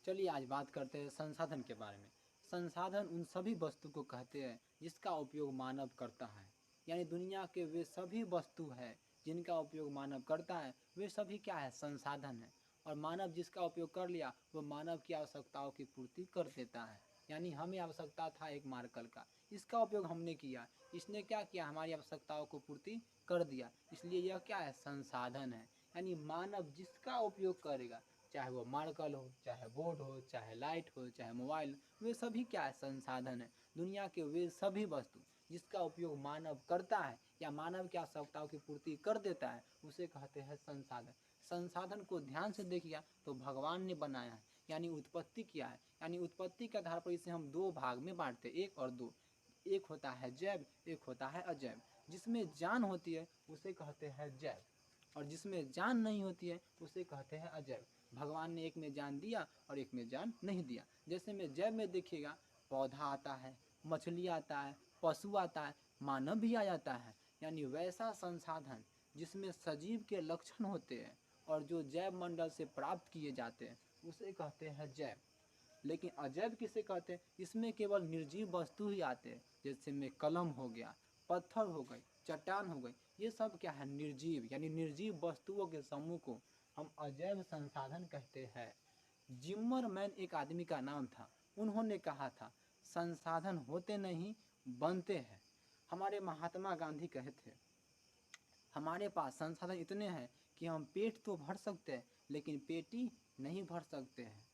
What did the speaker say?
चलिए आज बात करते हैं संसाधन के बारे में। संसाधन उन सभी वस्तु को कहते हैं जिसका उपयोग मानव करता है। यानी दुनिया के वे सभी वस्तु है जिनका उपयोग मानव करता है, वे सभी क्या है? संसाधन है। और मानव जिसका उपयोग कर लिया वो मानव की आवश्यकताओं की पूर्ति कर देता है। यानी हमें आवश्यकता था एक मार्कर का, इसका उपयोग हमने किया, इसने क्या किया? हमारी आवश्यकताओं को पूर्ति कर दिया। इसलिए यह क्या है? संसाधन है। यानी मानव जिसका उपयोग करेगा, चाहे वो मार्कर हो, चाहे बोर्ड हो, चाहे लाइट हो, चाहे मोबाइल, वे सभी क्या है? संसाधन है। दुनिया के वे सभी वस्तु जिसका उपयोग मानव करता है या मानव की आवश्यकताओं की पूर्ति कर देता है, उसे कहते हैं संसाधन। संसाधन को ध्यान से देखिए तो भगवान ने बनाया है, यानी उत्पत्ति किया है। यानी उत्पत्ति के आधार पर इसे हम दो भाग में बांटते हैं, एक और दो। एक होता है जैव, एक होता है अजैव। जिसमें जान होती है उसे कहते हैं जैव, और जिसमें जान नहीं होती है उसे कहते हैं अजैव। भगवान ने एक में जान दिया और एक में जान नहीं दिया। जैसे में जैव में देखिएगा, पौधा आता है, मछली आता है, पशु आता है, मानव भी आ जाता है। यानी वैसा संसाधन जिसमें सजीव के लक्षण होते हैं और जो जैव मंडल से प्राप्त किए जाते हैं उसे कहते हैं जैव। लेकिन अजैव किसे कहते हैं? इसमें केवल निर्जीव वस्तु ही आते हैं। जैसे में कलम हो गया, पत्थर हो गई, चट्टान हो गई, ये सब क्या है? निर्जीव। यानी निर्जीव वस्तुओं के समूह को हम अजैव संसाधन कहते हैं। जिम्मरमैन एक आदमी का नाम था, उन्होंने कहा था संसाधन होते नहीं बनते हैं। हमारे महात्मा गांधी कहे थे हमारे पास संसाधन इतने हैं कि हम पेट तो भर सकते हैं लेकिन पेटी नहीं भर सकते हैं।